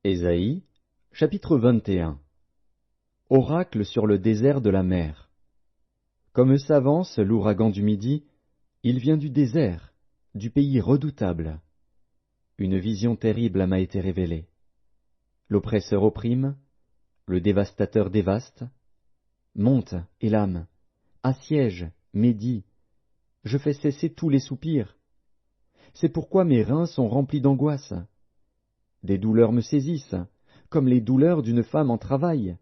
Ésaïe, chapitre 21. Oracle sur le désert de la mer. Comme s'avance l'ouragan du Midi, il vient du désert, du pays redoutable. Une vision terrible m'a été révélée. L'oppresseur opprime, le dévastateur dévaste. Monte, Élam, assiège, Médie, je fais cesser tous les soupirs. C'est pourquoi mes reins sont remplis d'angoisse. Des douleurs me saisissent, comme les douleurs d'une femme en travail.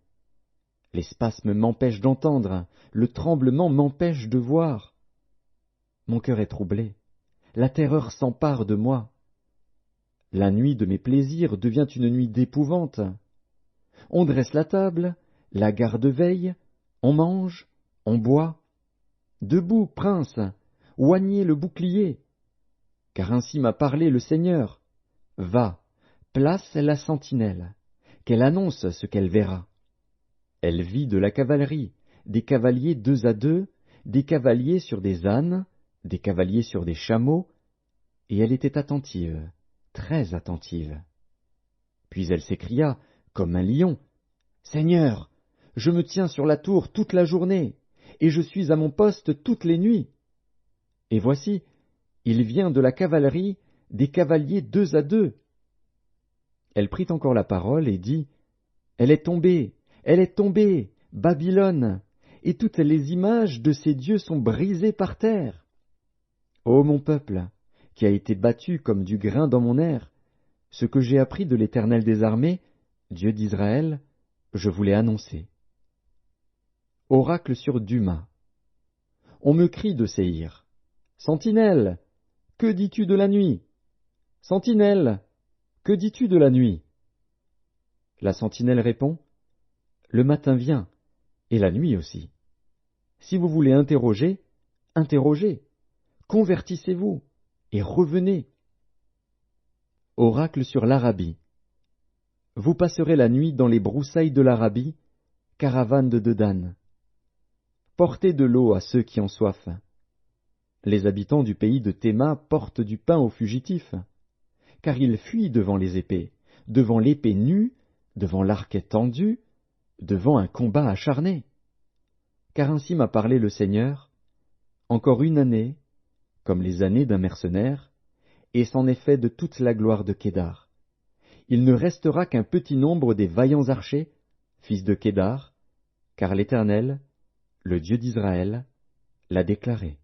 Les spasmes m'empêchent d'entendre, le tremblement m'empêche de voir. Mon cœur est troublé, la terreur s'empare de moi. La nuit de mes plaisirs devient une nuit d'épouvante. On dresse la table, la garde veille, on mange, on boit. Debout, prince, oignez le bouclier. Car ainsi m'a parlé le Seigneur. Va, place la sentinelle, qu'elle annonce ce qu'elle verra. Elle vit de la cavalerie, des cavaliers deux à deux, des cavaliers sur des ânes, des cavaliers sur des chameaux, et elle était attentive, très attentive. Puis elle s'écria, comme un lion, « Seigneur, je me tiens sur la tour toute la journée, et je suis à mon poste toutes les nuits. Et voici, il vient de la cavalerie, des cavaliers deux à deux. » Elle prit encore la parole et dit, « Elle est tombée, Babylone, et toutes les images de ses dieux sont brisées par terre. Ô mon peuple, qui a été battu comme du grain dans mon air, ce que j'ai appris de l'Éternel des armées, Dieu d'Israël, je vous l'ai annoncé. » Oracle sur Duma. On me crie de Séhir, « Sentinelle, que dis-tu de la nuit? Sentinelle, que dis-tu de la nuit ?» La sentinelle répond, « Le matin vient, et la nuit aussi. Si vous voulez interroger, interrogez, convertissez-vous, et revenez. » Oracle sur l'Arabie. Vous passerez la nuit dans les broussailles de l'Arabie, caravane de Dedan. Portez de l'eau à ceux qui ont soif. Les habitants du pays de Théma portent du pain aux fugitifs, car ils fuient devant les épées, devant l'épée nue, devant l'arc tendu, devant un combat acharné. Car ainsi m'a parlé le Seigneur, encore une année, comme les années d'un mercenaire, et c'en est fait de toute la gloire de Kédar. Il ne restera qu'un petit nombre des vaillants archers, fils de Kédar, car l'Éternel, le Dieu d'Israël, l'a déclaré.